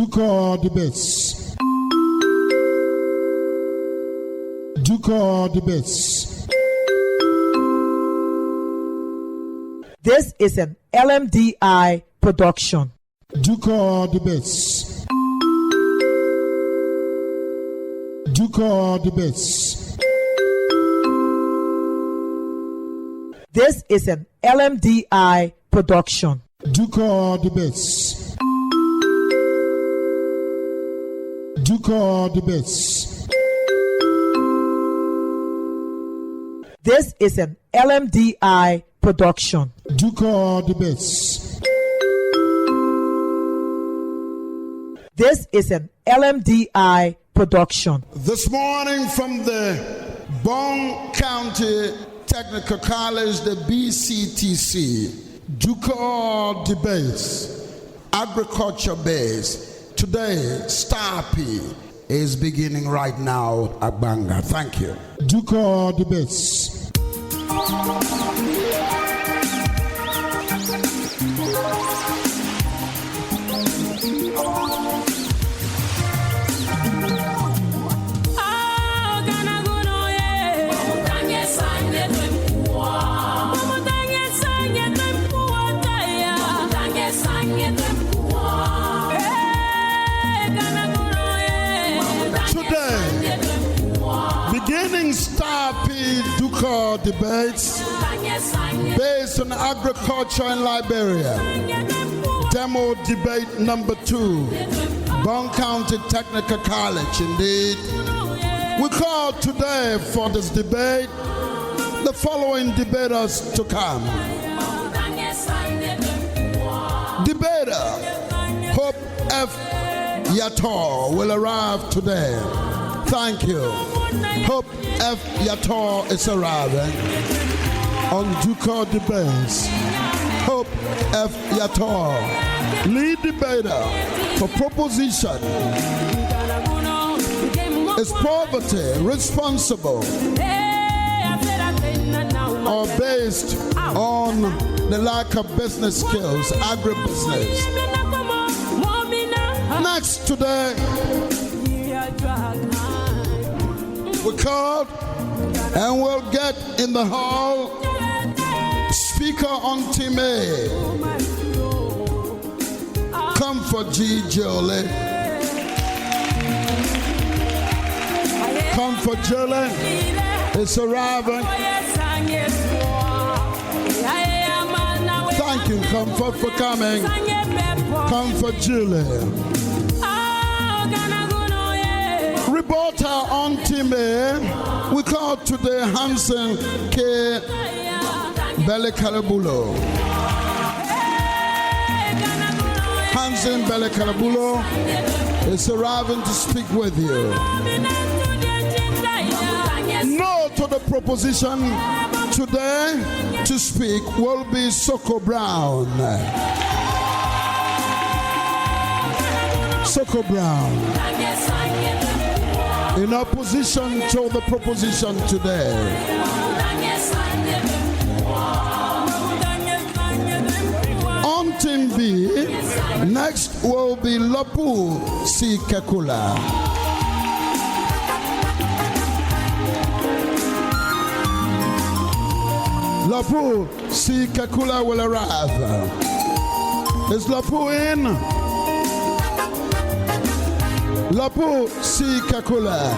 Ducor debates. Ducor debates. This is an LMDI production. Ducor debates. Ducor debates. This is an LMDI production. Ducor debates. Ducor debates. This is an LMDI production. Ducor debates. This is an LMDI production. This morning from the Bong County Technical College, the BCTC, Ducor debates, agriculture base. Today, Star P is beginning right now at Banga. Thank you. Ducor debates. Beginning Star P Ducor debates based on agriculture in Liberia. Demo debate number 2, Bong County Technical College. Indeed, we call today for this debate the following debaters to come. Debater Hope F. Yator will arrive today. Thank you. Hope F. Yator is arriving on Ducor debates. Hope F. Yator, lead debater for proposition. Is poverty responsible or based on the lack of business skills, agribusiness? Next today, we called and we'll get in the hall Speaker on Team A, Comfort G. Jolie. Comfort Jolie is arriving. Thank you, Comfort, for coming. Comfort Jolie. Reporter on Team A, we call today Hansen K. Belekarabulo. Hansen Belekarabulo is arriving to speak with you. No to the proposition today to speak will be Soko Brown. Soko Brown. In opposition to the proposition today. On Team B, next will be Lapu C. Kekula. Lapu C. Kekula will arrive. Is Lapu in? Lapu C. Kekula.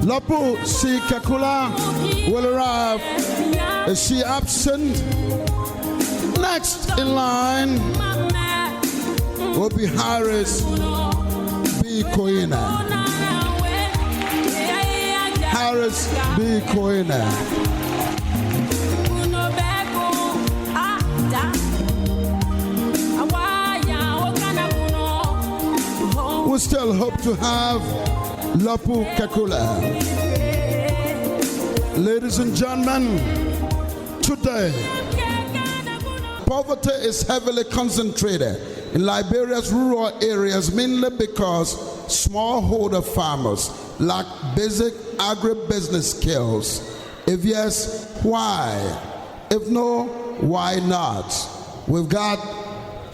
Lapu C. Kekula will arrive. Is she absent? Next in line will be Harris B. Koina. Harris B. Koina. We still hope to have Lapu Kekula. Ladies and gentlemen, today, poverty is heavily concentrated in Liberia's rural areas, mainly because smallholder farmers lack basic agribusiness skills. If yes, why? If no, why not? We've got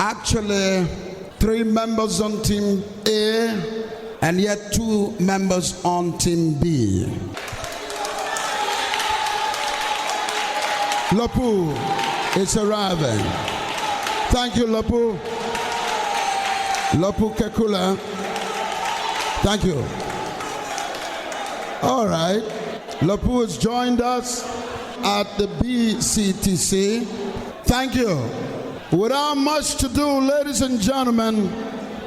actually 3 members on Team A and yet 2 members on Team B. Lapu is arriving. Thank you, Lapu. Lapu Kekula. Thank you. All right. Lapu has joined us at the BCTC. Thank you. Without much to do, ladies and gentlemen,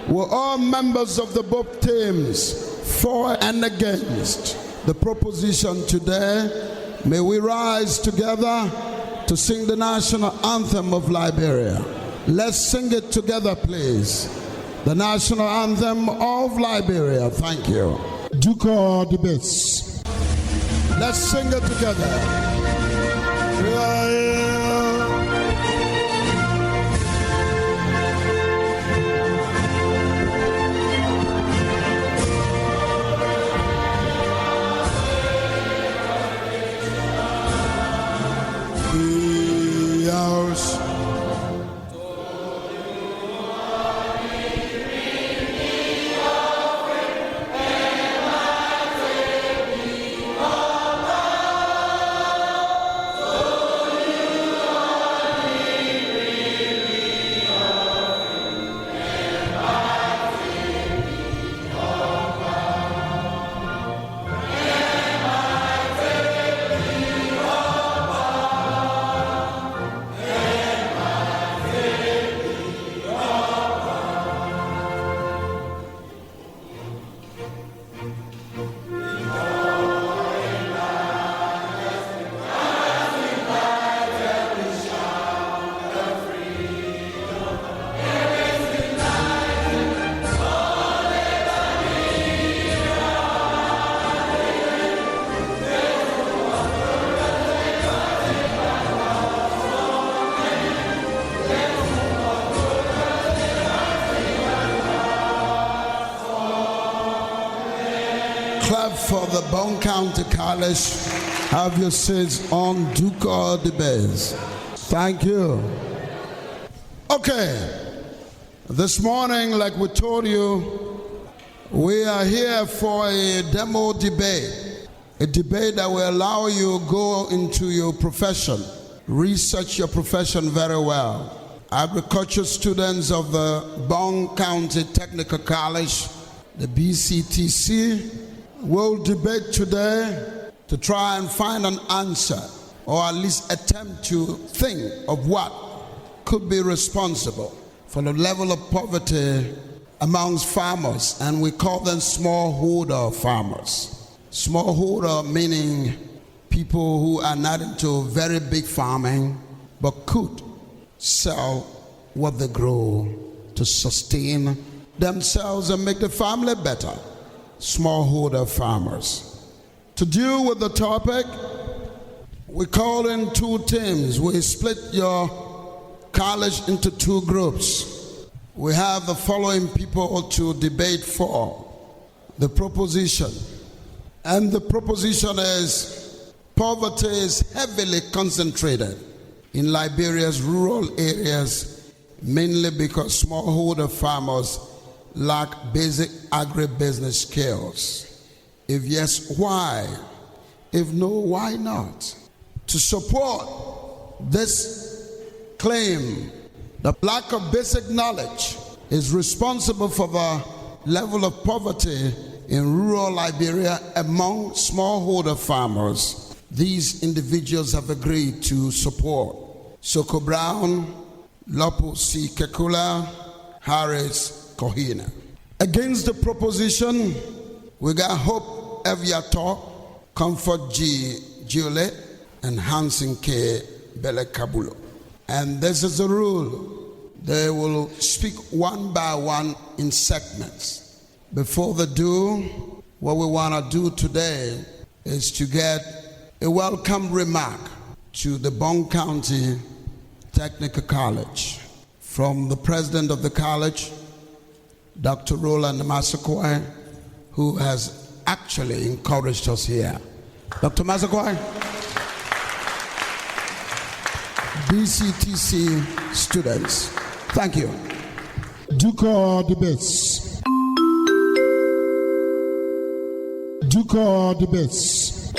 we're all members of the both teams, for and against the proposition today. May we rise together to sing the national anthem of Liberia. Let's sing it together, please. The national anthem of Liberia. Thank you. Ducor debates. Let's sing it together. Clap for the Bong County College. Have your seats on Ducor debates. Thank you. Okay. This morning, like we told you, we are here for a demo debate. A debate that will allow you to go into your profession, research your profession very well. Agriculture students of the Bong County Technical College, the BCTC, will debate today to try and find an answer, or at least attempt to think of what could be responsible for the level of poverty amongst farmers, and we call them smallholder farmers. Smallholder meaning people who are not into very big farming but could sell what they grow to sustain themselves and make the family better. Smallholder farmers. To deal with the topic, we call in 2 teams. We split your college into 2 groups. We have the following people to debate for the proposition. And the proposition is poverty is heavily concentrated in Liberia's rural areas, mainly because smallholder farmers lack basic agribusiness skills. If yes, why? If no, why not? To support this claim, the lack of basic knowledge is responsible for the level of poverty in rural Liberia among smallholder farmers. These individuals have agreed to support Soko Brown, Lopo C. Kekula, Harris, Kohina. Against the proposition, we got Hope Eviator, Comfort G. Giole, and Hansen K. Belekabulo. And this is the rule. They will speak one by one in segments. Before they do, what we want to do today is to get a welcome remark to the Bong County Technical College from the president of the college, Dr. Roland Massaquoi, who has actually encouraged us here. Dr. Massaquoi, BCTC students, Thank you. Ducor debates. Ducor debates.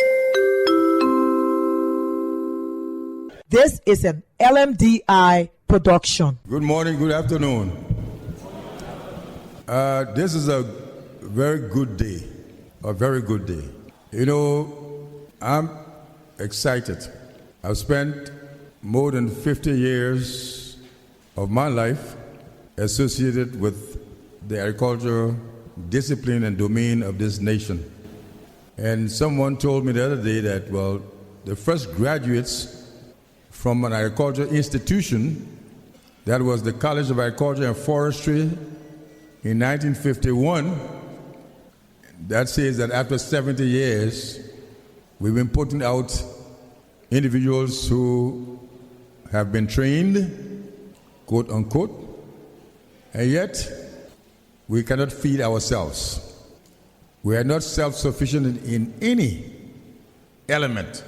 This is an LMDI production. Good morning, good afternoon. This is a very good day, a very good day. You know, I'm excited. I've spent more than 50 years of my life associated with the agricultural discipline and domain of this nation. And someone told me the other day that, well, the first graduates from an agricultural institution, that was the College of Agriculture and Forestry in 1951, that says that after 70 years, we've been putting out individuals who have been trained, quote unquote, and yet we cannot feed ourselves. We are not self-sufficient in any element,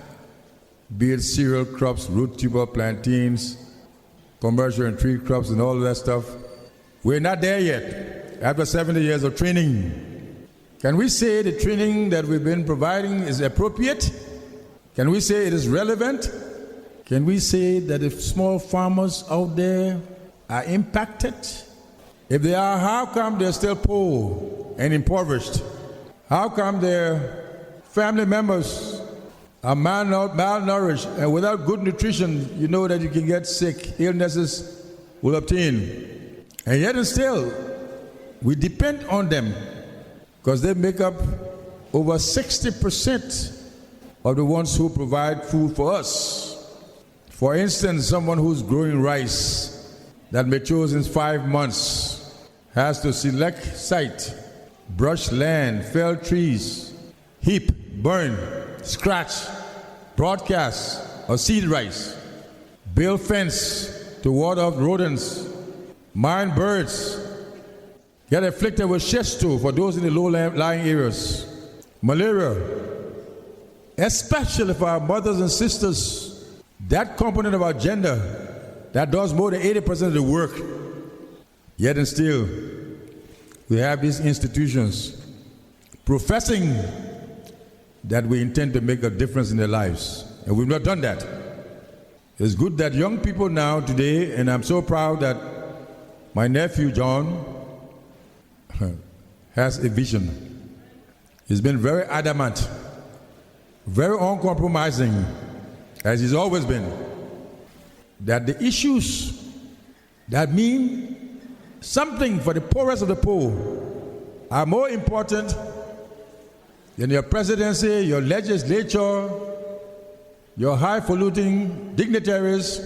be it cereal crops, root tuber plantains, commercial and tree crops and all of that stuff. We're not there yet after 70 years of training. Can we say the training that we've been providing is appropriate? Can we say it is relevant? Can we say that if small farmers out there are impacted? If they are, how come they're still poor and impoverished? How come their family members are malnourished and without good nutrition? You know that you can get sick, illnesses will obtain. And yet and still, we depend on them because they make up over 60% of the ones who provide food for us. For instance, someone who's growing rice that matures in 5 months has to select site, brush land, fell trees, heap, burn, scratch, broadcast, or seed rice, build fence to ward off rodents, mine birds, get afflicted with schisto for those in the low-lying areas, malaria, especially for our mothers and sisters, that component of our gender that does more than 80% of the work. Yet and still, we have these institutions professing that we intend to make a difference in their lives, and we've not done that. It's good that young people now today, and I'm so proud that my nephew John has a vision. He's been very adamant, very uncompromising, as he's always been, that the issues that mean something for the poorest of the poor are more important than your presidency, your legislature, your highfalutin dignitaries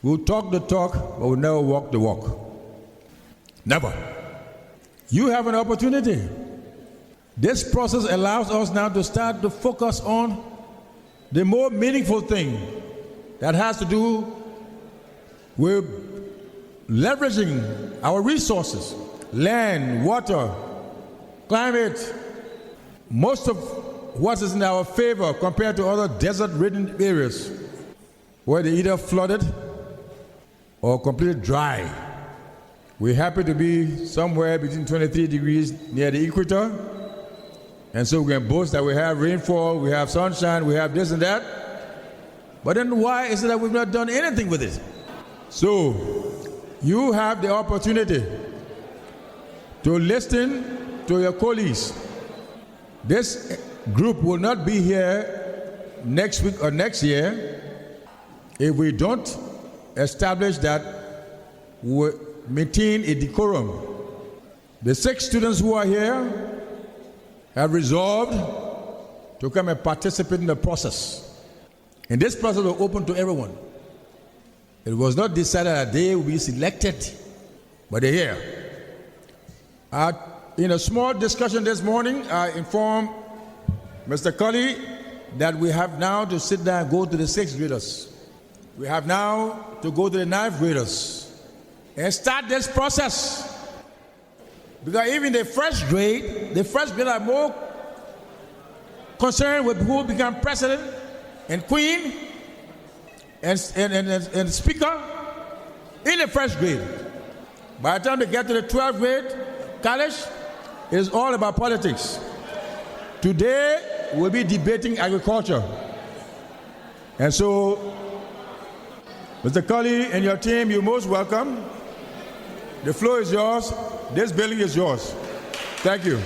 who talk the talk but will never walk the walk. Never. You have an opportunity. This process allows us now to start to focus on the more meaningful thing that has to do with leveraging our resources, land, water, climate, most of what is in our favor compared to other desert-ridden areas where they either flooded or completely dry. We happen to be somewhere between 23 degrees near the equator, and so we can boast that we have rainfall, we have sunshine, we have this and that. But then why is it that we've not done anything with it? So, you have the opportunity to listen to your colleagues. This group will not be here next week or next year if we don't establish that we maintain a decorum. The 6 students who are here have resolved to come and participate in the process. And this process will open to everyone. It was not decided that they will be selected, but they're here. In a small discussion this morning, I informed Mr. Cully that we have now to sit down and go to the 6th graders. We have now to go to the 9th graders and start this process. Because even the first grade are more concerned with who will become president and queen and speaker in the first grade. By the time they get to the 12th grade, college, it's all about politics. Today, we'll be debating agriculture. And so, Mr. Cully and your team, you're most welcome. The floor is yours. This building is yours. Thank you.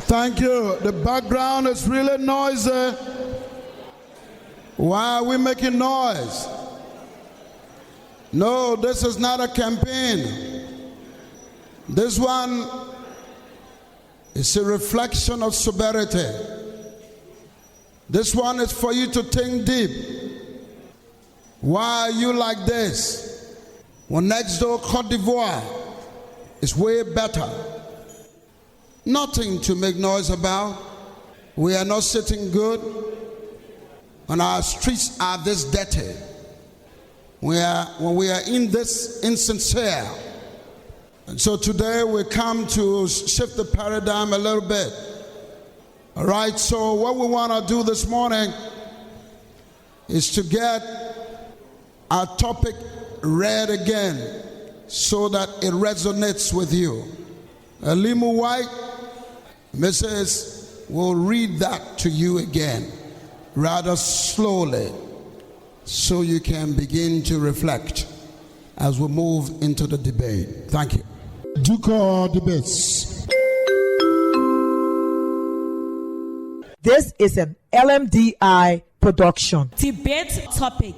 Thank you. The background is really noisy. Why are we making noise? No, this is not a campaign. This one is a reflection of sobriety. This one is for you to think deep. Why are you like this? When next door Cote d'Ivoire is way better. Nothing to make noise about. We are not sitting good. And our streets are this dirty. When we are in this insincere. And so today we come to shift the paradigm a little bit. All right, so what we want to do this morning is to get our topic read again so that it resonates with you. Limu White, Mrs. will read that to you again, rather slowly, so you can begin to reflect as we move into the debate. Thank you. Ducor debates. This is an LMDI production. Debate topic.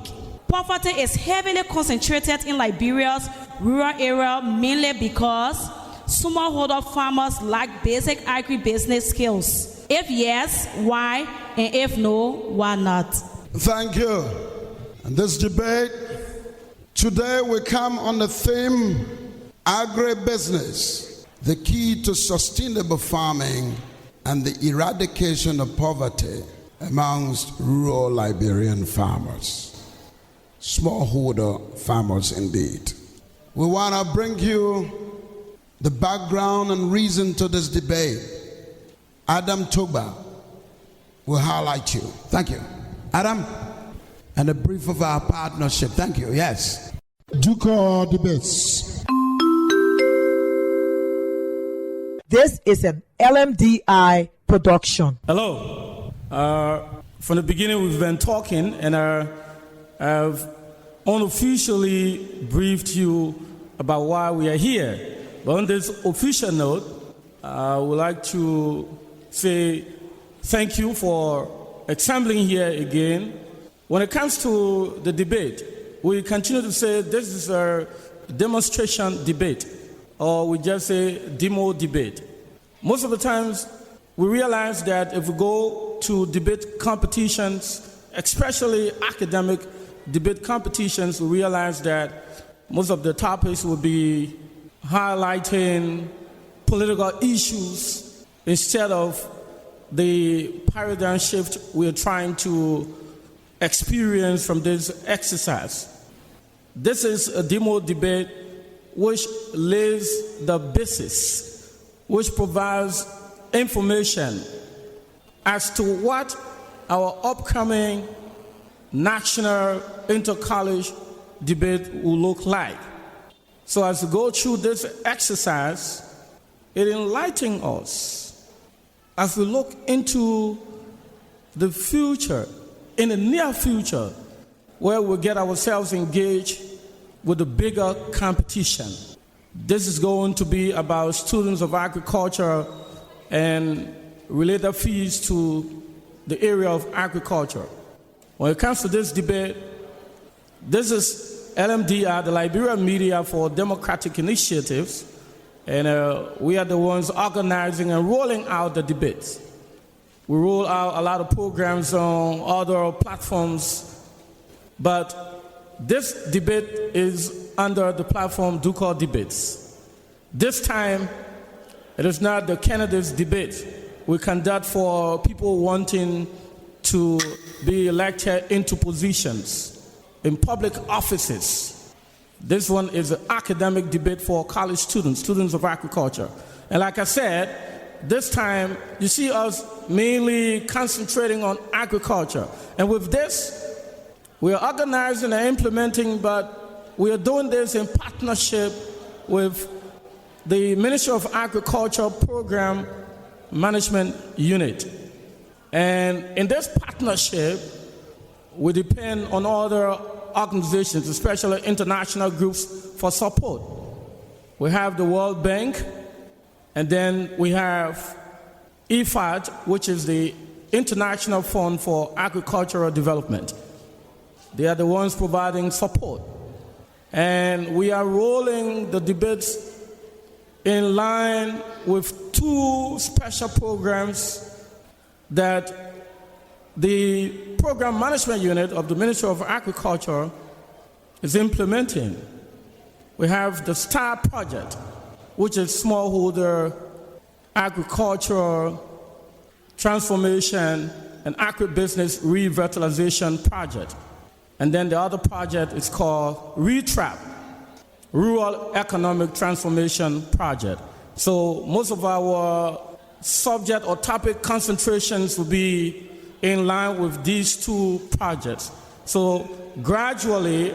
Poverty is heavily concentrated in Liberia's rural area mainly because smallholder farmers lack basic agribusiness skills. If yes, why? And if no, why not? Thank you. And this debate, today we come on the theme agribusiness, the key to sustainable farming and the eradication of poverty amongst rural Liberian farmers. Smallholder farmers indeed. We want to bring you the background and reason to this debate. Adam Toba will highlight you. Thank you. Adam, and a brief of our partnership. Thank you. Yes. Ducor debates. This is an LMDI production. Hello. From the beginning, we've been talking, and I've unofficially briefed you about why we are here. But on this official note, I would like to say thank you for assembling here again. When it comes to the debate, we continue to say this is a demonstration debate, or we just say demo debate. Most of the times, we realize that if we go to debate competitions, especially academic debate competitions, we realize that most of the topics will be highlighting political issues instead of the paradigm shift we're trying to experience from this exercise. This is a demo debate which lays the basis, which provides information as to what our upcoming national inter-college debate will look like. So as we go through this exercise, it enlightens us as we look into the future, in the near future, where we'll get ourselves engaged with the bigger competition. This is going to be about students of agriculture and related fees to the area of agriculture. When it comes to this debate, this is LMDI, the Liberian Media for Democratic Initiatives, and we are the ones organizing and rolling out the debates. We roll out a lot of programs on other platforms, but this debate is under the platform Ducor Debates. This time, it is not the candidates' debate we conduct for people wanting to be elected into positions in public offices. This one is an academic debate for college students of agriculture. And like I said, this time you see us mainly concentrating on agriculture. And with this, we are organizing and implementing, but we are doing this in partnership with the Ministry of Agriculture Program Management Unit. And in this partnership, we depend on other organizations, especially international groups, for support. We have the World Bank, and then we have IFAD, which is the International Fund for Agricultural Development. They are the ones providing support. And we are rolling the debates in line with two special programs that the Program Management Unit of the Ministry of Agriculture is implementing. We have the STAR project, which is smallholder agriculture transformation and agribusiness revitalization project. And then the other project is called RETRAP, Rural Economic Transformation Project. So most of our subject or topic concentrations will be in line with these two projects. So gradually,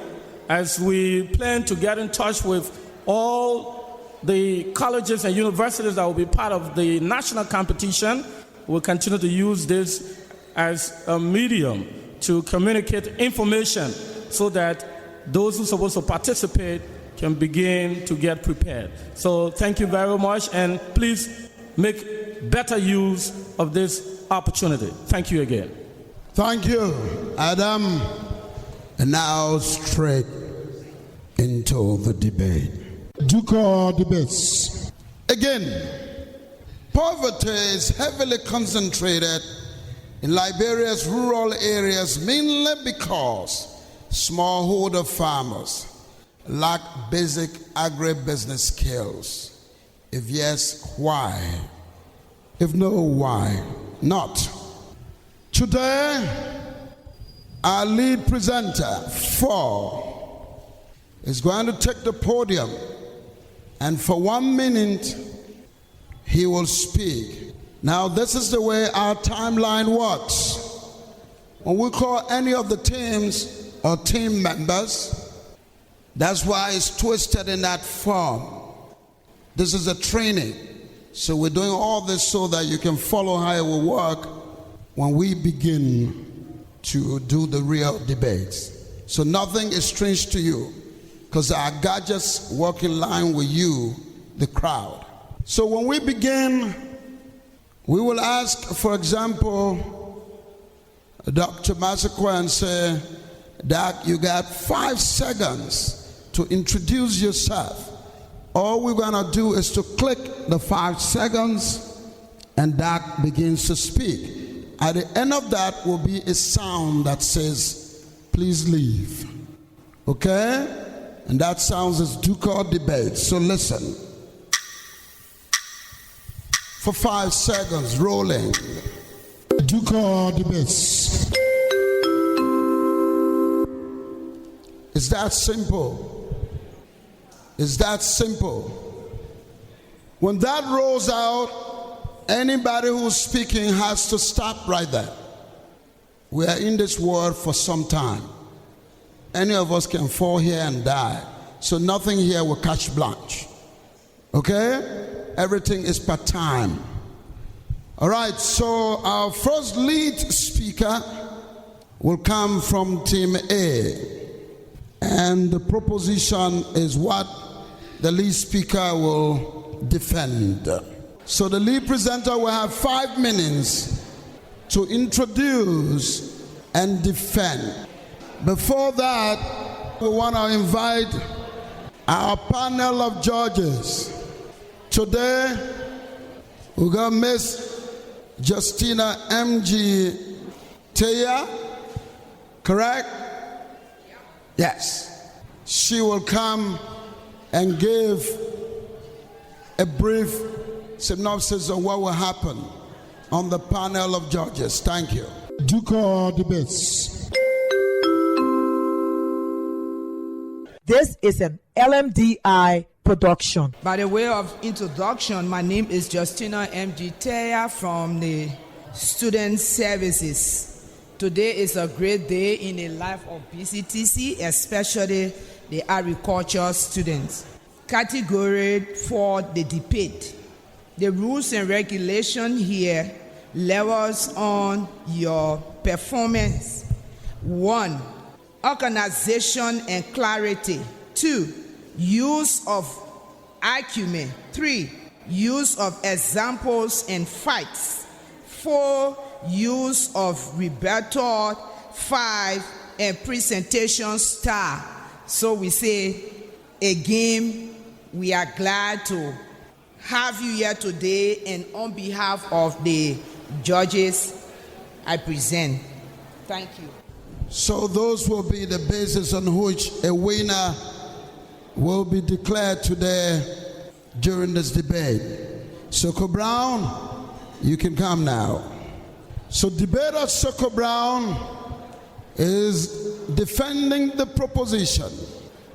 as we plan to get in touch with all the colleges and universities that will be part of the national competition, we'll continue to use this as a medium to communicate information so that those who are supposed to participate can begin to get prepared. So thank you very much, and please make better use of this opportunity. Thank you again. Thank you, Adam. And now straight into the debate. Ducor debates. Again, poverty is heavily concentrated in Liberia's rural areas mainly because smallholder farmers lack basic agribusiness skills. If yes, why? If no, why not? Today, our lead presenter, 4, is going to take the podium, and for 1 minute, he will speak. Now, this is the way our timeline works. When we call any of the teams or team members, that's why it's twisted in that form. This is a training. So we're doing all this so that you can follow how it will work when we begin to do the real debates. So nothing is strange to you, because our gadgets work in line with you, the crowd. So when we begin, we will ask, for example, Dr. Masakwa and say, Doc, you got 5 seconds to introduce yourself. All we're going to do is to click the 5 seconds, and Doc begins to speak. At the end of that will be a sound that says, please leave. Okay? And that sounds as Ducor debate. So listen. For 5 seconds, rolling. Ducor debates. It's that simple. It's that simple. When that rolls out, anybody who's speaking has to stop right there. We are in this world for some time. Any of us can fall here and die. So nothing here will catch blanche. Okay? Everything is per time. All right, so our first lead speaker will come from Team A. And the proposition is what the lead speaker will defend. So the lead presenter will have 5 minutes to introduce and defend. Before that, we want to invite our panel of judges. Today, we got Miss Justina M.G. Teya, correct? Yes. She will come and give a brief synopsis of what will happen on the panel of judges. Thank you. Ducor debates. This is an LMDI production. By the way of introduction, my name is Justina M.G. Teya from the Student Services. Today is a great day in the life of BCTC, especially the agriculture students. Category for the debate. The rules and regulations here levels on your performance. 1. Organization and clarity. 2. Use of argument. 3. Use of examples and facts. 4. Use of rebuttal. 5. And presentation style. So we say, again, we are glad to have you here today, and on behalf of the judges, I present. Thank you. So those will be the basis on which a winner will be declared today during this debate. Soko Brown, you can come now. So debater Soko Brown is defending the proposition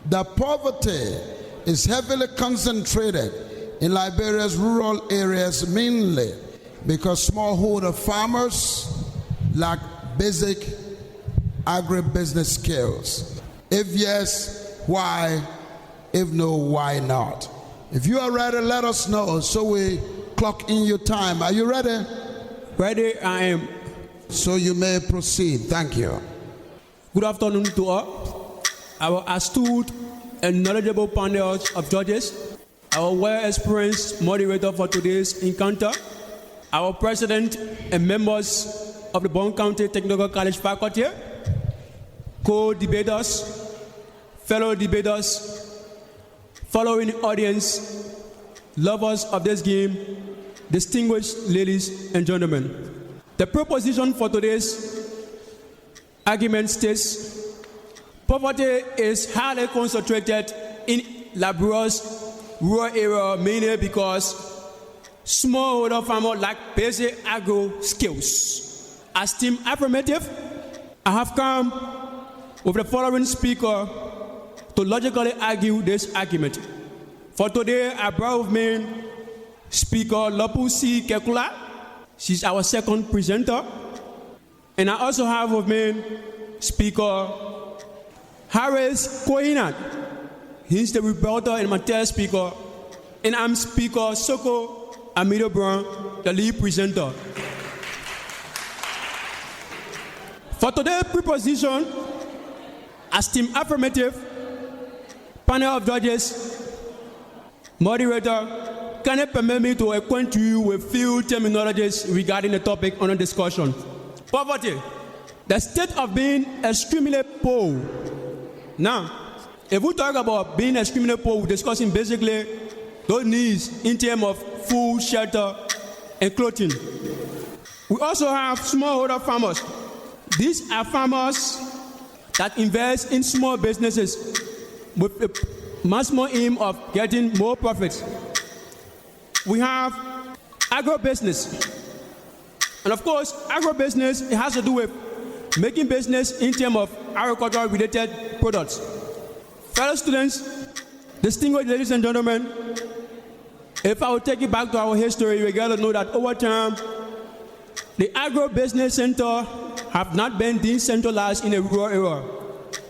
that poverty is heavily concentrated in Liberia's rural areas, mainly because smallholder farmers lack basic agribusiness skills. If yes, why? If no, why not? If you are ready, let us know so we clock in your time. Are you ready? Ready, I am. So you may proceed. Thank you. Good afternoon to all. Our astute and knowledgeable panel of judges, our well-experienced moderator for today's encounter, our president and members of the Bong County Technical College faculty, co-debaters, fellow debaters, following audience, lovers of this game, distinguished ladies and gentlemen. The proposition for today's argument states, poverty is highly concentrated in Liberia's rural area, mainly because smallholder farmers lack basic agro skills. As team affirmative, I have come with the following speaker to logically argue this argument. For today, I brought with me Speaker Lopusi Kekula. She's our second presenter. And I also have with me Speaker Harris Kohinat. He's the rebuttal and material speaker. And I'm Speaker Soko Amido Brown, the lead presenter. For today's proposition, as team affirmative, panel of judges, moderator, can you permit me to acquaint you with few terminologies regarding the topic under discussion? Poverty, the state of being extremely poor. Now, if we talk about being extremely poor, we're discussing basically those needs in terms of food, shelter, and clothing. We also have smallholder farmers. These are farmers that invest in small businesses with the maximum aim of getting more profits. We have agribusiness. And of course, agribusiness, it has to do with making business in terms of agricultural related products. Fellow students, distinguished ladies and gentlemen, if I will take you back to our history, we got to know that over time, the agribusiness center have not been decentralized in a rural area.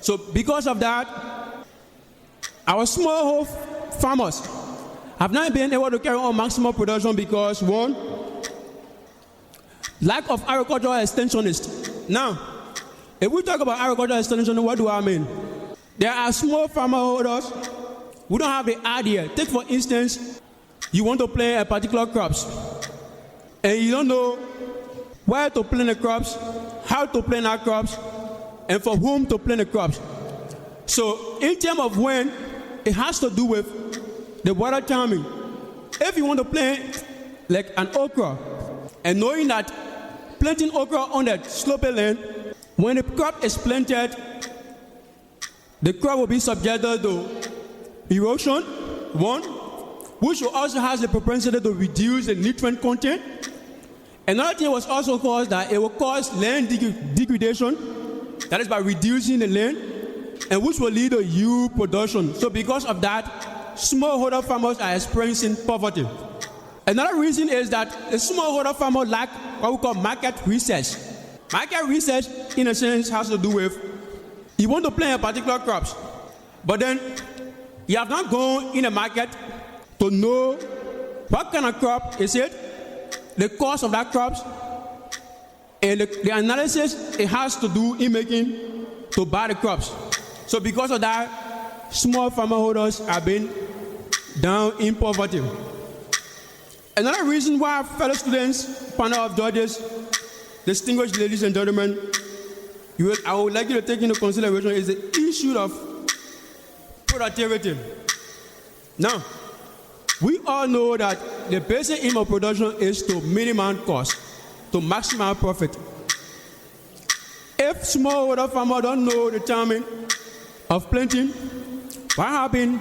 So because of that, our smallholder farmers have not been able to carry on maximum production because, one, lack of agricultural extensionists. Now, if we talk about agricultural extension, what do I mean? There are small farmer holders who don't have the idea. Take for instance, you want to plant a particular crops, and you don't know where to plant the crops, how to plant our crops, and for whom to plant the crops. So in terms of when, it has to do with the water timing. If you want to plant like an okra, and knowing that planting okra on that slopy land, when the crop is planted, the crop will be subjected to erosion, one, which also has the propensity to reduce the nutrient content. Another thing was also caused that it will cause land degradation, that is by reducing the land, and which will lead to yield production. So because of that, smallholder farmers are experiencing poverty. Another reason is that the smallholder farmer lack what we call market research. Market research, in a sense, has to do with you want to plant a particular crops, but then you have not gone in the market to know what kind of crop is it, the cost of that crops, and the analysis it has to do in making to buy the crops. So because of that, small farmer holders have been down in poverty. Another reason why, fellow students, panel of judges, distinguished ladies and gentlemen, I would like you to take into consideration is the issue of productivity. Now, we all know that the basic aim of production is to minimize cost, to maximize profit. If smallholder farmer don't know the timing of planting, what happens?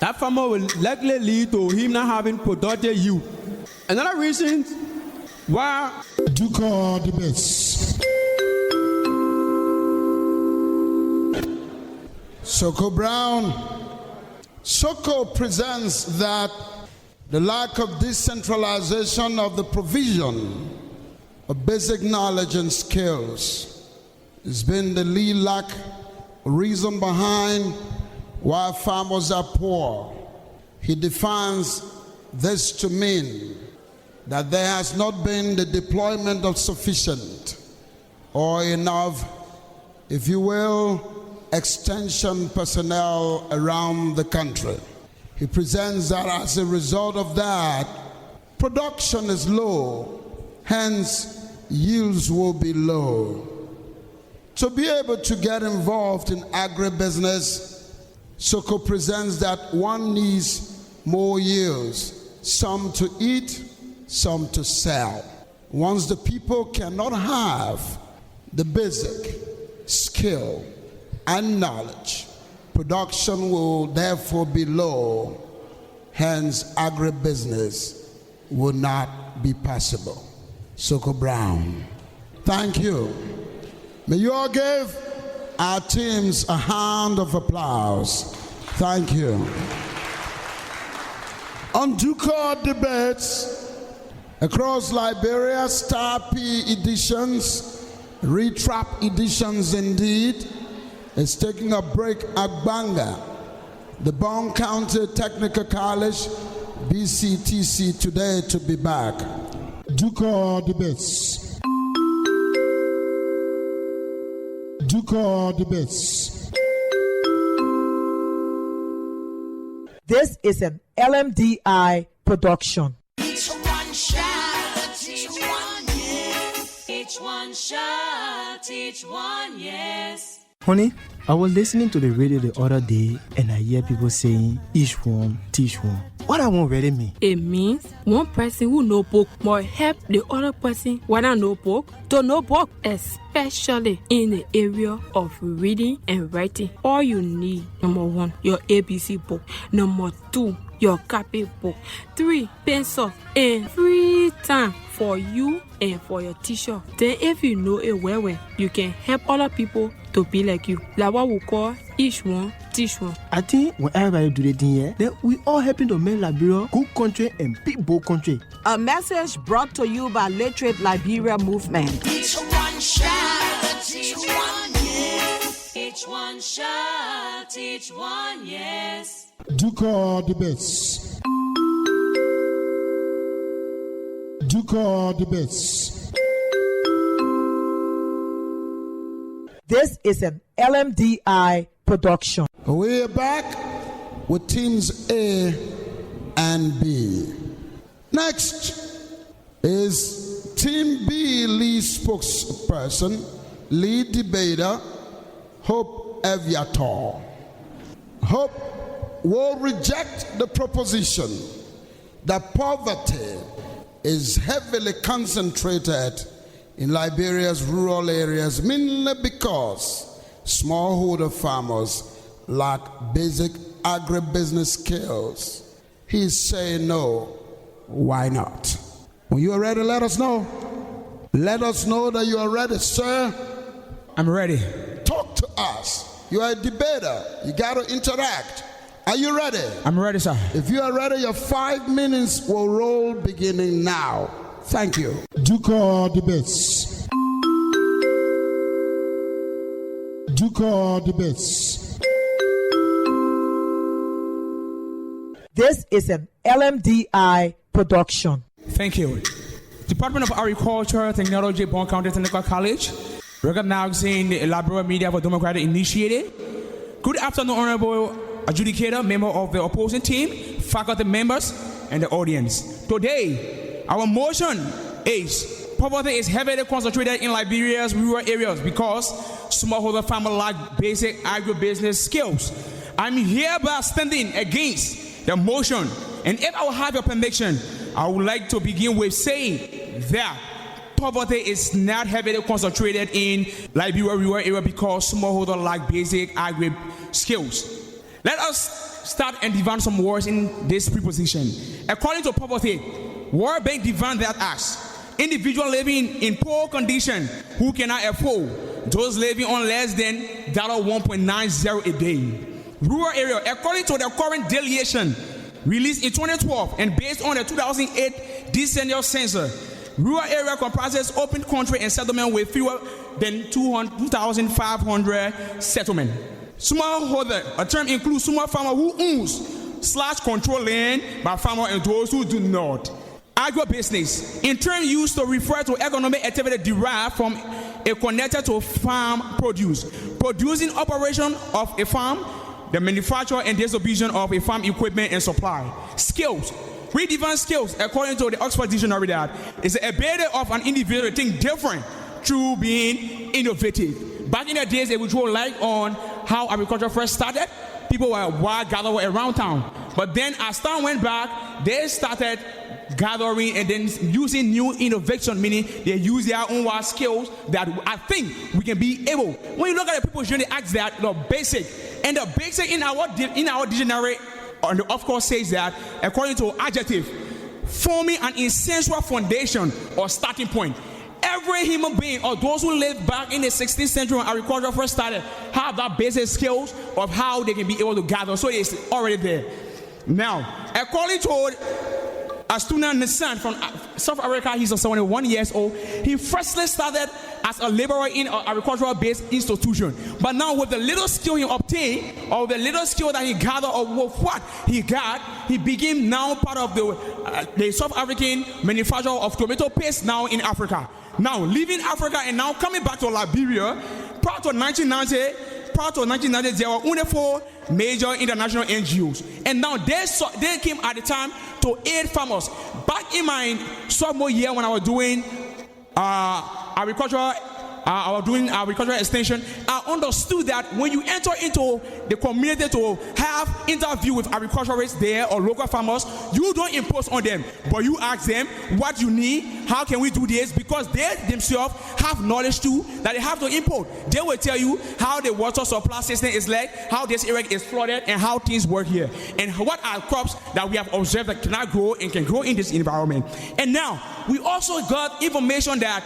That farmer will likely lead to him not having productive yield. Another reason why Ducor the best. Soko Brown. Soko presents that the lack of decentralization of the provision of basic knowledge and skills has been the lead reason behind why farmers are poor. He defines this to mean that there has not been the deployment of sufficient or enough, if you will, extension personnel around the country. He presents that as a result of that, production is low, hence yields will be low. To be able to get involved in agribusiness, Soko presents that one needs more yields, some to eat, some to sell. Once the people cannot have the basic skill and knowledge, production will therefore be low, hence agribusiness will not be possible. Soko Brown. Thank you. May you all give our teams a hand of applause. Thank you. On Ducor debates across Liberia, Star P editions, Retrap editions indeed, is taking a break at Banga, the Bong County Technical College, BCTC, today to be back. Ducor debates. Ducor debates. This is an LMDI production. Each one shout, each one yes. Each one shout, each one yes. Honey, I was listening to the radio the other day and I hear people saying, each one, teach one. What I want really mean? It means one person who know book must help the other person whether know book to know book, especially in the area of reading and writing. All you need, number 1, your ABC book. Number 2, your copy book. 3, pencil and free time for you and for your teacher. Then if you know it well, you can help other people to be like you. Like what we call each one, teach one. I think when everybody do the thing here, then we all helping to make Liberia good country and big bold country. A message brought to you by Literate Liberia Movement. Each one shout, each one yes. Each one shout, each one yes. Ducor debates. Ducor debates. This is an LMDI production. We're back with teams A and B. Next is Team B lead spokesperson, lead debater, Hope Eviator. Hope will reject the proposition that poverty is heavily concentrated in Liberia's rural areas, mainly because smallholder farmers lack basic agribusiness skills. He's saying no. Why not? When you are ready, let us know. Let us know that you are ready, sir. I'm ready. Talk to us. You are a debater. You got to interact. Are you ready? I'm ready, sir. If you are ready, your 5 minutes will roll beginning now. Thank you. Ducor debates. Ducor debates. This is an LMDI production. Thank you. Department of Agriculture, Technology, Bong County Technical College, recognizing the elaborate media for democratic initiative. Good afternoon, honorable adjudicator, member of the opposing team, faculty members, and the audience. Today, our motion is poverty is heavily concentrated in Liberia's rural areas because smallholder farmers lack basic agribusiness skills. I'm hereby standing against the motion, and if I will have your permission, I would like to begin with saying that poverty is not heavily concentrated in Liberia rural area because smallholder lack basic agri skills. Let us start and define some words in this preposition. According to poverty, World Bank defines that as individual living in poor condition who cannot afford, those living on less than $1.90 a day. Rural area, according to the current delegation released in 2012 and based on the 2008 decennial census, rural area comprises open country and settlement with fewer than 2,500 settlements. Smallholder, a term includes small farmer who owns/control land by farmer and those who do not. Agribusiness, in turn used to refer to economic activity derived from a connected to farm produce, producing operation of a farm, the manufacture and distribution of a farm equipment and supply. Skills. Redefine skills, according to the Oxford Dictionary, that is the ability of an individual to think different through being innovative. Back in the days, they would throw light on how agriculture first started. People were wild gathering around town. But then as time went back, they started gathering and then using new innovation, meaning they use their own wild skills that I think we can be able. When you look at the people usually ask that the basic, and the basic in our dictionary, of course, says that according to adjective, forming an essential foundation or starting point. Every human being or those who lived back in the 16th century when agriculture first started have that basic skills of how they can be able to gather. So it's already there. Now, according to a student Nissan from South Africa, he's 71 years old. He firstly started as a laborer in an agricultural-based institution. But now with the little skill he obtained, or the little skill that he gathered, or with what he got, he became now part of the South African manufacturer of tomato paste now in Africa. Now, leaving Africa and now coming back to Liberia, prior to 1990, there were only 4 major international NGOs. And now they came at the time to aid farmers. Back in my sophomore year when I was doing agricultural extension, I understood that when you enter into the community to have interview with agriculturists there or local farmers, you don't impose on them, but you ask them what you need, how can we do this, because they themselves have knowledge too that they have to import. They will tell you how the water supply system is like, how this area is flooded, and how things work here, and what are crops that we have observed that cannot grow and can grow in this environment. And now we also got information that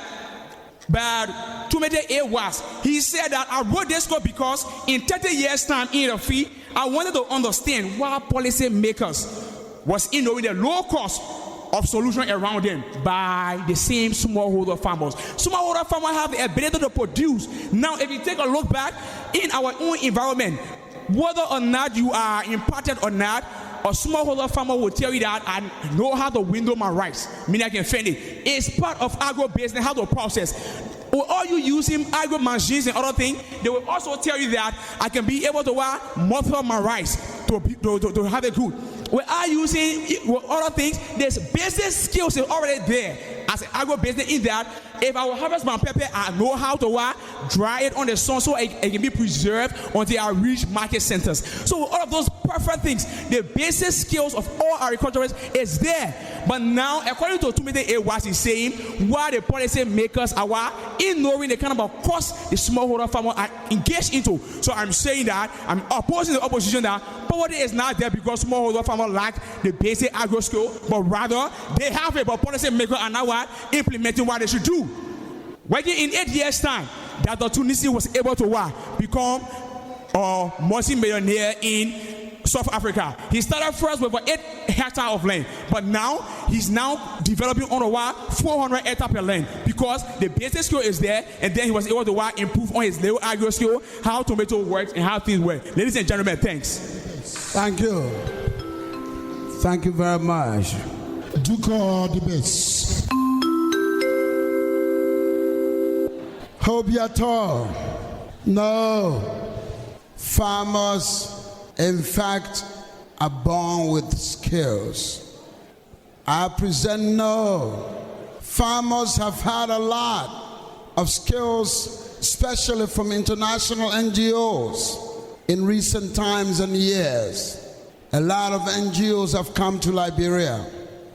but Tumede A was, he said that I wrote this code because in 30 years time in the field, I wanted to understand why policy makers was knowing the low cost of solution around them by the same smallholder farmers. Smallholder farmers have the ability to produce. Now, if you take a look back in our own environment, whether or not you are impacted or not, a smallholder farmer will tell you that I know how to window my rice, meaning I can fend it. It's part of agro-business, how to process. Or are you using agro machines and other things? They will also tell you that I can be able to muffle my rice to have it good. We are using other things. There's basic skills already there as an agro business in that if I will harvest my pepper, I know how to dry it on the sun so it can be preserved until I reach market centers. So all of those perfect things, the basic skills of all agriculturists is there. But now, according to Tumede A was saying, why the policy makers are ignoring the kind of cost the smallholder farmer are engaged into. So I'm saying that I'm opposing the opposition that poverty is not there because smallholder farmers lack the basic agro skill, but rather they have it, but policy makers are now implementing what they should do. Working in 8 years' time, Dr. Tunisi was able to become a multi-millionaire in South Africa. He started first with 8 hectares of land, but now he's now developing on a 400 hectares per land because the basic skill is there, and then he was able to improve on his little agro skill, how tomato works and how things work. Ladies and gentlemen, thanks. Thank you. Thank you very much. Ducor the best. Hope you're tall. No. Farmers, in fact, are born with skills. I present no. Farmers have had a lot of skills, especially from international NGOs in recent times and years. A lot of NGOs have come to Liberia.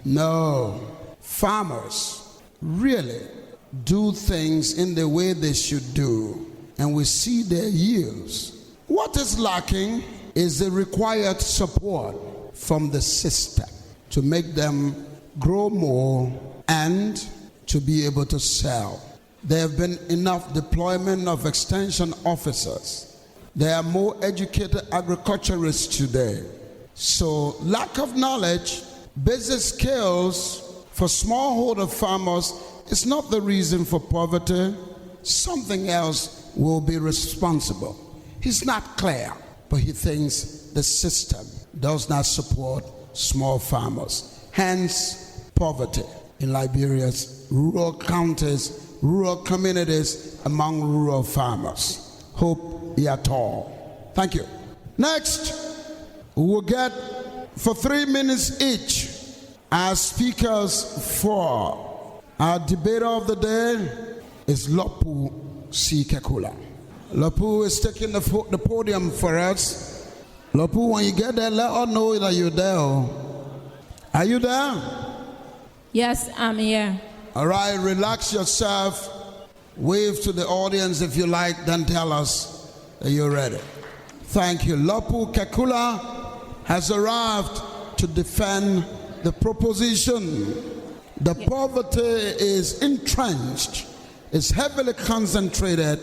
No. Farmers really do things in the way they should do, and we see their yields. What is lacking is the required support from the system to make them grow more and to be able to sell. There have been enough deployment of extension officers. There are more educated agriculturists today. So lack of knowledge, basic skills for smallholder farmers is not the reason for poverty. Something else will be responsible. He's not clear, but he thinks the system does not support small farmers. Hence, poverty in Liberia's rural counties, rural communities, among rural farmers. Hope you are tall. Thank you. Next, we will get for 3 minutes each our speakers for our debater of the day is Lopu C. Kekula. Lopu is taking the podium for us. Lopu, when you get there, let us know that you're there. Are you there? Yes, I'm here. All right, relax yourself. Wave to the audience if you like, then tell us that you're ready. Thank you. Lopu Kekula has arrived to defend the proposition. The poverty is entrenched, is heavily concentrated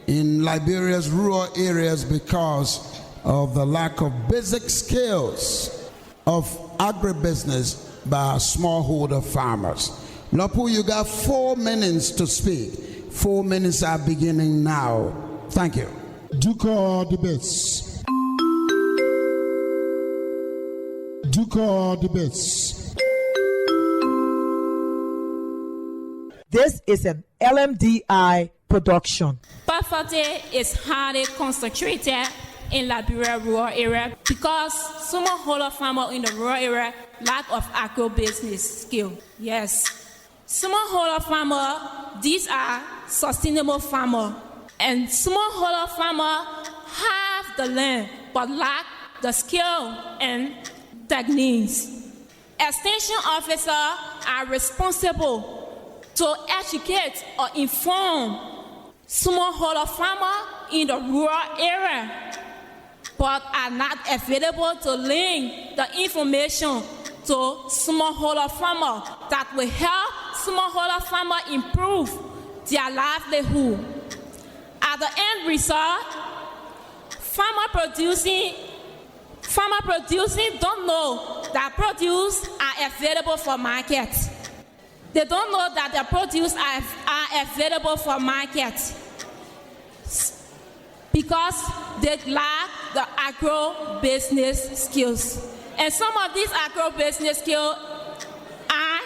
in Liberia's rural areas because of the lack of basic skills of agribusiness by smallholder farmers. Lopu, you got 4 minutes to speak. 4 minutes are beginning now. Thank you. Ducor the best. Ducor the best. This is an LMDI production. Poverty is highly concentrated in Liberia rural area because smallholder farmers in the rural area lack of agribusiness skill. Yes. Smallholder farmers, these are sustainable farmers. And smallholder farmers have the land but lack the skill and techniques. Extension officers are responsible to educate or inform smallholder farmers in the rural area, but are not available to link the information to smallholder farmers that will help smallholder farmers improve their livelihood. At the end result, farmer producing don't know that produce are available for market. They don't know that their produce are available for market because they lack the agro-business skills. And some of these agro-business skills are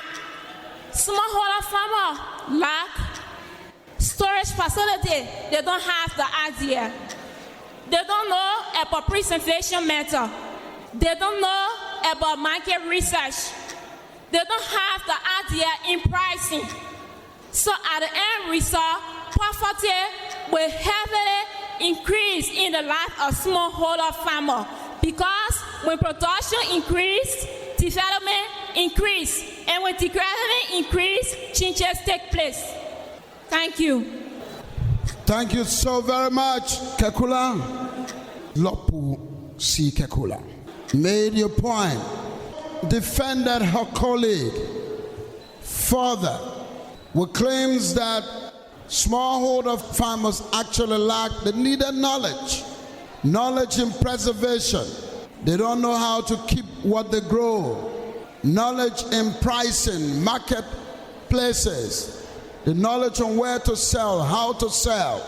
smallholder farmers lack storage facility. They don't have the idea. They don't know about preservation method. They don't know about market research. They don't have the idea in pricing. So at the end result, poverty will heavily increase in the life of smallholder farmer because when production increase, development increase, and when development increase, changes take place. Thank you. Thank you so very much, Kekula. Lopu C. Kekula made your point, defended her colleague further with claims that smallholder farmers actually lack the needed knowledge in preservation, They don't know how to keep what they grow. Knowledge in pricing, marketplaces, the knowledge on where to sell, how to sell.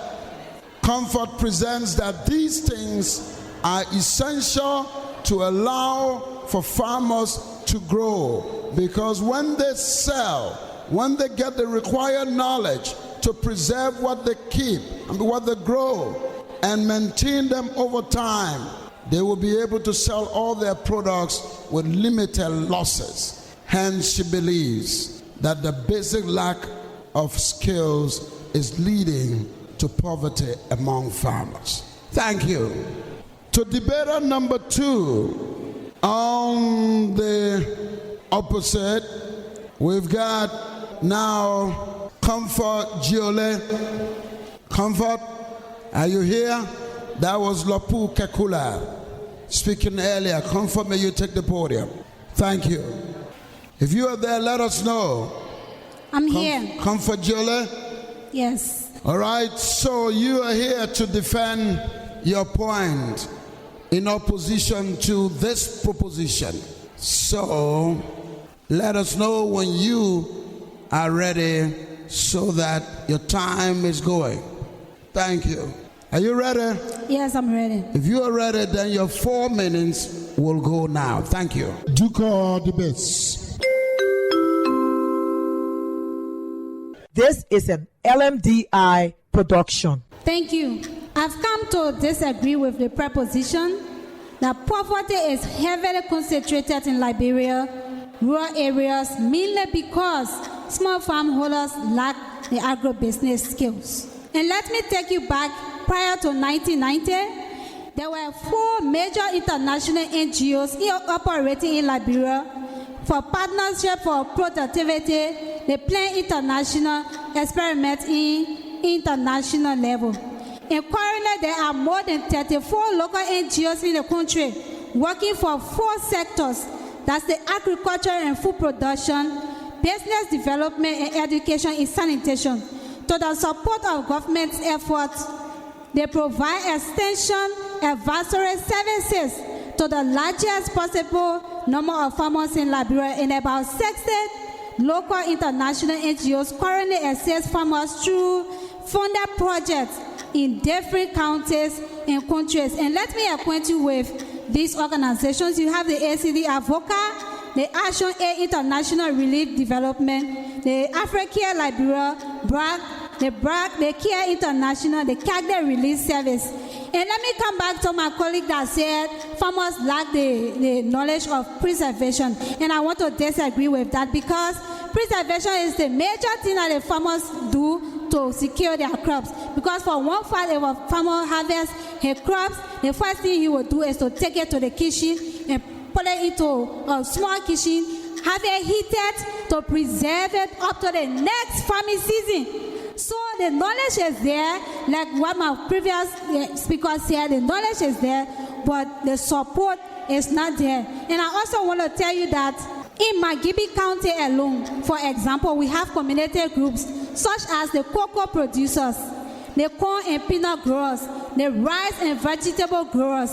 Comfort presents that these things are essential to allow for farmers to grow, because when they sell, when they get the required knowledge to preserve what they keep and what they grow and maintain them over time, they will be able to sell all their products with limited losses. Hence, she believes that the basic lack of skills is leading to poverty among farmers. Thank you. To debater number 2, on the opposite, we've got now Comfort Giole. Comfort, are you here? That was Lopu Kekula speaking earlier. Comfort, may you take the podium. Thank you. If you are there, let us know. I'm here. Comfort Giole? Yes. All right, so you are here to defend your point in opposition to this proposition. So let us know when you are ready so that your time is going. Thank you. Are you ready? Yes, I'm ready. If you are ready, then your 4 minutes will go now. Thank you. Ducor debates. This is an LMDI production. Thank you. I've come to disagree with the proposition that poverty is heavily concentrated in Liberia, rural areas, mainly because small farm holders lack the agribusiness skills. And let me take you back. Prior to 1990, there were 4 major international NGOs operating in Liberia for partnership for productivity. They plan international experiments in international level. And currently, there are more than 34 local NGOs in the country working for 4 sectors. That's the agriculture and food production, business development, and education and sanitation. To the support of government's efforts, they provide extension advisory services to the largest possible number of farmers in Liberia, and about 60 local international NGOs currently assist farmers through funded projects in different counties and countries. And let me acquaint you with these organizations. You have the ACD Avoca, the Action Aid International Relief Development, the Africa Liberia, BRAC, the Care International, the CAGDA Relief Service. And let me come back to my colleague that said farmers lack the knowledge of preservation. And I want to disagree with that, because preservation is the major thing that the farmers do to secure their crops. Because for one part, if a farmer harvests his crops, the first thing he will do is to take it to the kitchen and put it into a small kitchen, have it heated to preserve it up to the next farming season. So the knowledge is there, like what my previous speaker said, the knowledge is there, but the support is not there. And I also want to tell you that in Magibi County alone, for example, we have community groups such as the cocoa producers, the corn and peanut growers, the rice and vegetable growers,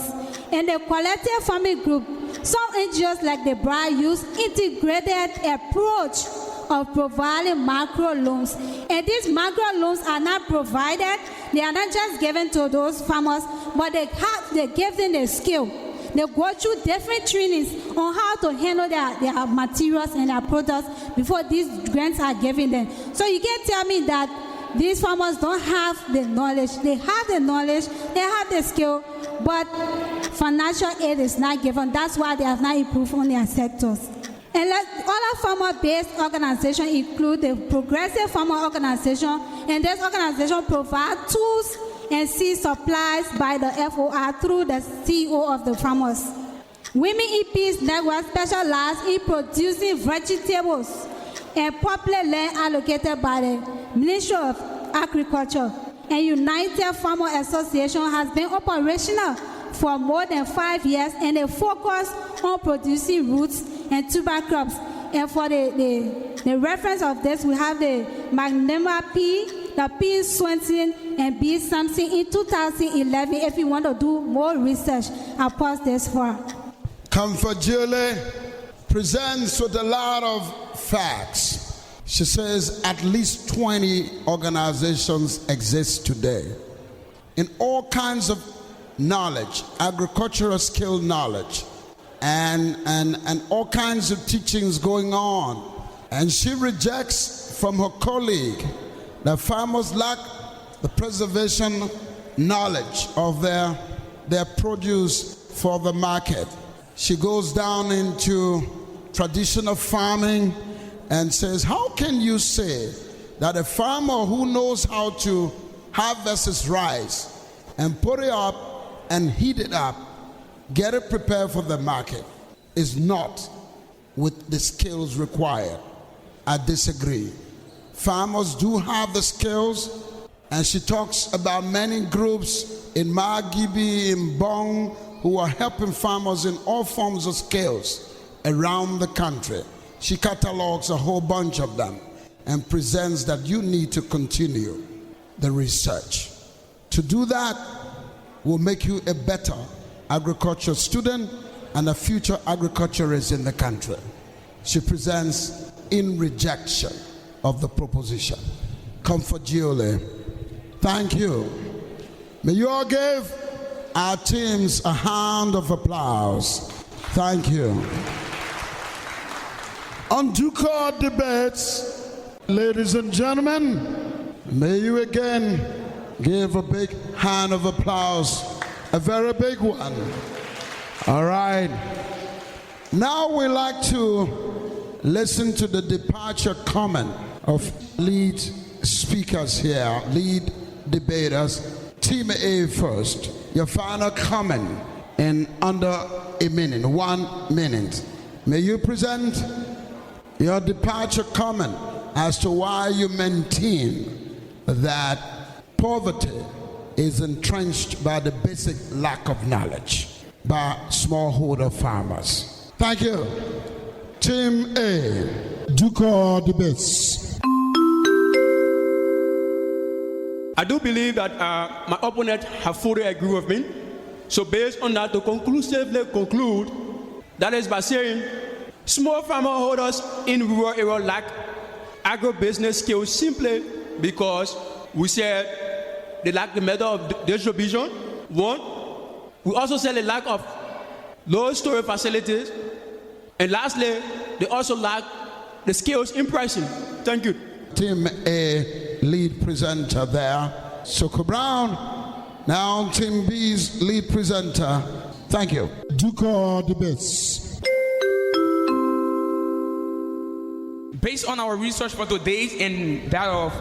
and the collective farming group. Some NGOs like the BRA use integrated approach of providing macro loans. And these macro loans are not provided, they are not just given to those farmers, but they give them the skill. They go through different trainings on how to handle their materials and their products before these grants are given them. So you can't tell me that these farmers don't have the knowledge. They have the knowledge, they have the skill, but financial aid is not given. That's why they have not improved on their sectors. And other farmer-based organizations include the Progressive Farmer Organization, and this organization provides tools and seed supplies by the FOR through the CEO of the farmers. Women EPs Network specialize in producing vegetables and public land allocated by the Ministry of Agriculture. And United Farmer Association has been operational for more than 5 years, and they focus on producing roots and tuber crops. And for the reference of this, we have the Magnema P, the P. Swenson, and B. Sampson in 2011. If you want to do more research, I'll post this for. Comfort Julie presents with a lot of facts. She says at least 20 organizations exist today in all kinds of knowledge, agricultural skill knowledge, and all kinds of teachings going on. And she rejects from her colleague that farmers lack the preservation knowledge of their produce for the market. She goes down into traditional farming and says, how can you say that a farmer who knows how to harvest his rice and put it up and heat it up, get it prepared for the market, is not with the skills required? I disagree. Farmers do have the skills, and she talks about many groups in Magibi, in Bong, who are helping farmers in all forms of skills around the country. She catalogs a whole bunch of them and presents that you need to continue the research. To do that will make you a better agriculture student and a future agriculturist in the country. She presents in rejection of the proposition. Comfort Julie. Thank you. May you all give our teams a hand of applause. Thank you. On Ducor debates, ladies and gentlemen, may you again give a big hand of applause, a very big one. All right. Now we like to listen to the departure comment of lead speakers here, lead debaters. Team A first. Your final comment in under a minute, 1 minute. May you present your departure comment as to why you maintain that poverty is entrenched by the basic lack of knowledge by smallholder farmers. Thank you. Team A. Ducor debates. I do believe that my opponent have fully agreed with me. So based on that, to conclusively conclude, that is by saying small farmer holders in rural areas lack agribusiness skills simply because we said they lack the method of distribution. One, we also said they lack of low storage facilities. And lastly, they also lack the skills in pricing. Thank you. Team A lead presenter there, Soko Brown. Now Team B's lead presenter. Thank you. Ducor debates. Based on our research for today and that of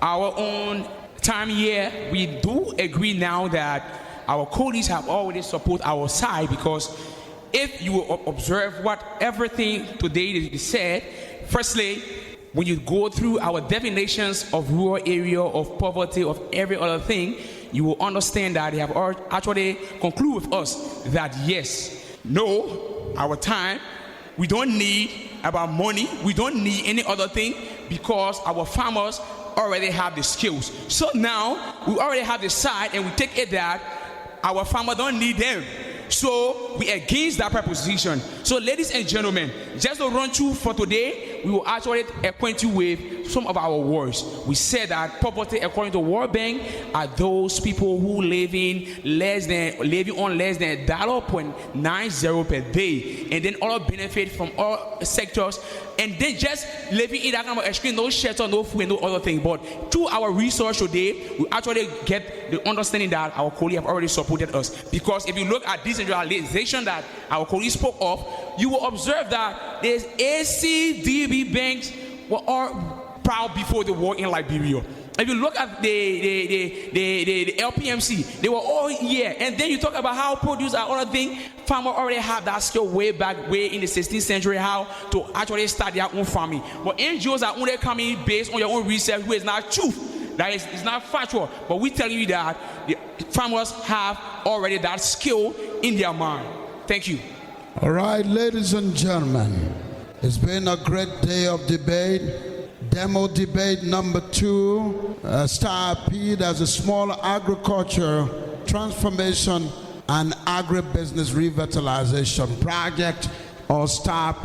our own time here, we do agree now that our colleagues have already supported our side, because if you observe what everything today is said, firstly, when you go through our definitions of rural area, of poverty, of every other thing, you will understand that they have actually concluded with us that yes, no, our time, we don't need about money, we don't need any other thing, because our farmers already have the skills. So now, we already have the side, and we take it that our farmers don't need them. So we against that proposition. So ladies and gentlemen, just to run through for today, we will actually acquaint you with some of our words. We said that poverty, according to World Bank, are those people who living on less than $1.90 per day, and then all benefit from all sectors, and then just living in that kind of extreme, no shelter, no food, and no other thing. But through our research today, we actually get the understanding that our colleagues have already supported us. Because if you look at decentralization that our colleagues spoke of, you will observe that there's ACDB banks were all proud before the war in Liberia. If you look at the LPMC, they were all here. And then you talk about how produce and other things, farmers already have that skill way in the 16th century, how to actually start their own farming. But NGOs are only coming based on your own research, which is not true. That is, it's not factual. But we tell you that the farmers have already that skill in their mind. Thank you. All right, ladies and gentlemen, it's been a great day of debate. Demo debate number 2, Star P, as a small agriculture transformation an agribusiness revitalization project, or STARP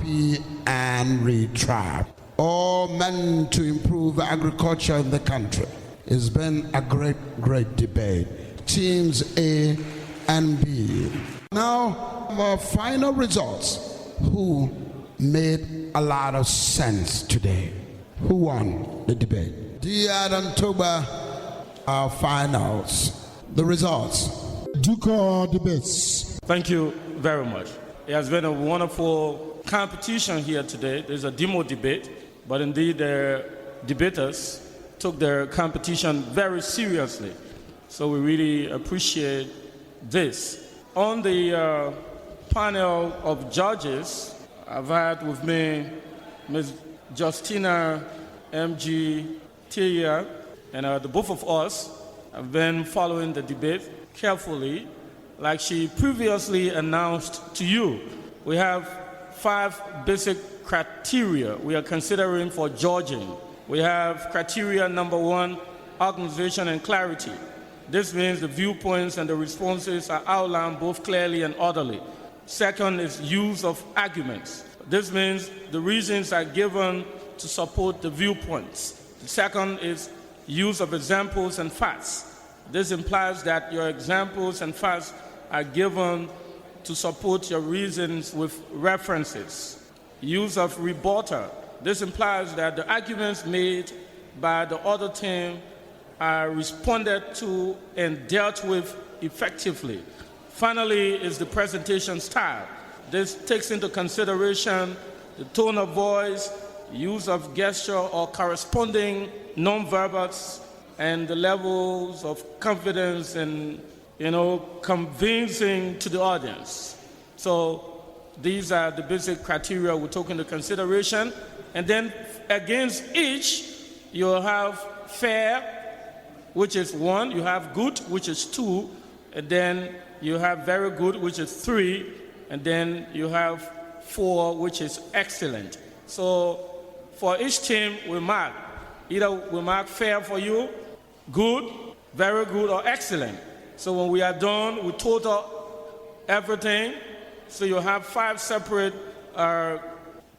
and RETRAP, all meant to improve agriculture in the country. It's been a great debate. Teams A and B. Now, our final results. Who made a lot of sense today? Who won the debate? Dear October, our finals. The results. Ducor debates. Thank you very much. It has been a wonderful competition here today. There's a demo debate, but indeed the debaters took their competition very seriously. So we really appreciate this. On the panel of judges, I've had with me Ms. Justina M.G. Tia, and the both of us have been following the debate carefully. Like she previously announced to you, we have 5 basic criteria we are considering for judging. We have criteria number 1, organization and clarity. This means the viewpoints and the responses are outlined both clearly and orderly. Second is use of arguments. This means the reasons are given to support the viewpoints. The second is use of examples and facts. This implies that your examples and facts are given to support your reasons with references. Use of rebuttal. This implies that the arguments made by the other team are responded to and dealt with effectively. Finally is the presentation style. This takes into consideration the tone of voice, use of gesture or corresponding nonverbals, and the levels of confidence and convincing to the audience. So these are the basic criteria we took into consideration. And then against each, you'll have fair, which is 1, you have good, which is 2, and then you have very good, which is 3, and then you have 4, which is excellent. So for each team, we mark. Either we mark fair for you, good, very good, or excellent. So when we are done, we total everything. So you have 5 separate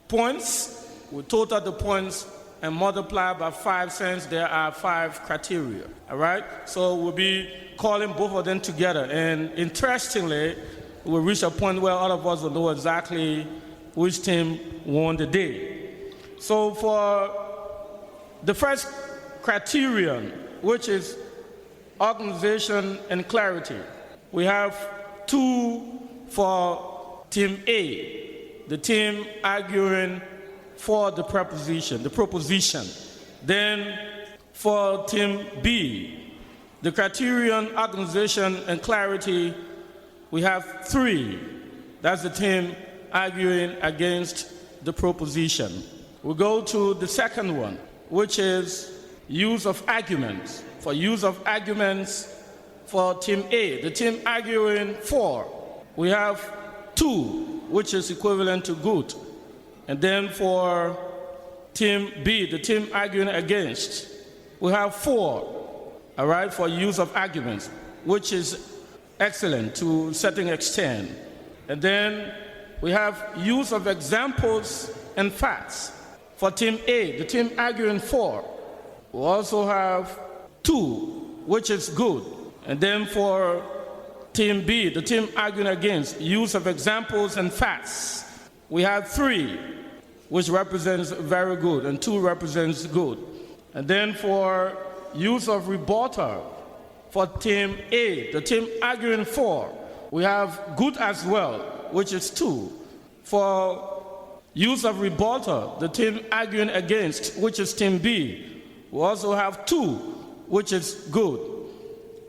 points. We total the points and multiply by 5 since there are 5 criteria. All right? So we'll be calling both of them together. And interestingly, we'll reach a point where all of us will know exactly which team won the day. So for the first criterion, which is organization and clarity, we have 2 for team A, the team arguing for the proposition. Then for team B, the criterion, organization, and clarity, we have 3. That's the team arguing against the proposition. We go to the second one, which is use of arguments. For use of arguments for team A, the team arguing for, we have 2, which is equivalent to good. And then for team B, the team arguing against, we have 4, all right, for use of arguments, which is excellent to a certain extent. And then we have use of examples and facts. For team A, the team arguing for, we also have 2, which is good. And then for team B, the team arguing against, use of examples and facts, we have 3, which represents very good, and 2 represents good. And then for use of rebuttal, for team A, the team arguing for, we have good as well, which is 2. For use of rebuttal, the team arguing against, which is team B, we also have 2, which is good.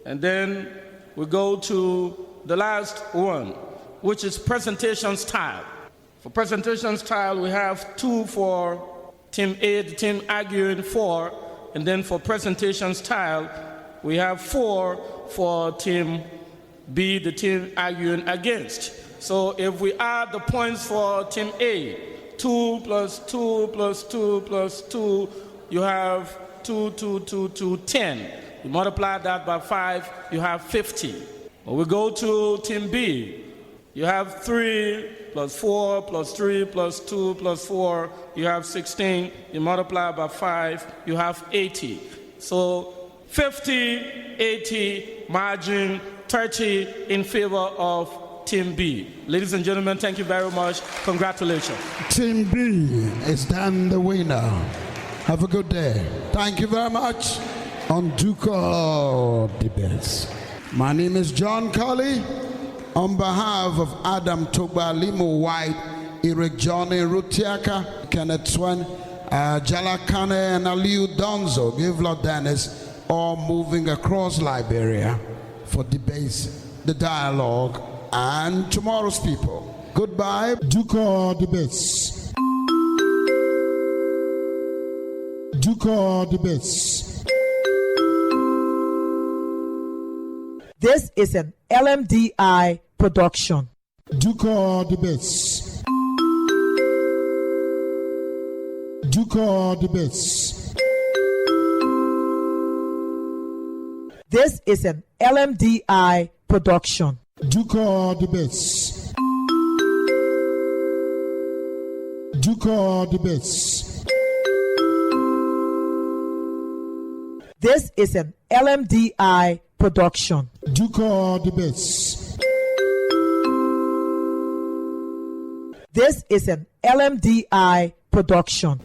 And then we go to the last one, which is presentation style. For presentation style, we have 2 for team A, the team arguing for, and then for presentation style, we have 4 for team B, the team arguing against. So if we add the points for team A, 2 plus 2 plus 2 plus 2, you have 2, 2, 2, 2, 10. You multiply that by 5, you have 50. When we go to Team B, you have 3 plus 4 plus 3 plus 2 plus 4, you have 16. You multiply by 5, you have 80. So 50, 80, margin 30 in favor of Team B. Ladies and gentlemen, thank you very much. Congratulations. Team B is then the winner. Have a good day. Thank you very much. On Ducor Debates. My name is John Colley. On behalf of Adam Toba, Limo White, Eric Johnny Rutiaka, Kenneth Swen, Jalakane, and Aliu Donzo, give Lord Dennis, all moving across Liberia for debates, the dialogue, and tomorrow's people. Goodbye. Ducor Debates. Ducor Debates. This is an LMDI production. Ducor Debates. Ducor Debates. This is an LMDI production. Ducor Debates. Ducor Debates. This is an LMDI production. Ducor Debates. This is an LMDI production.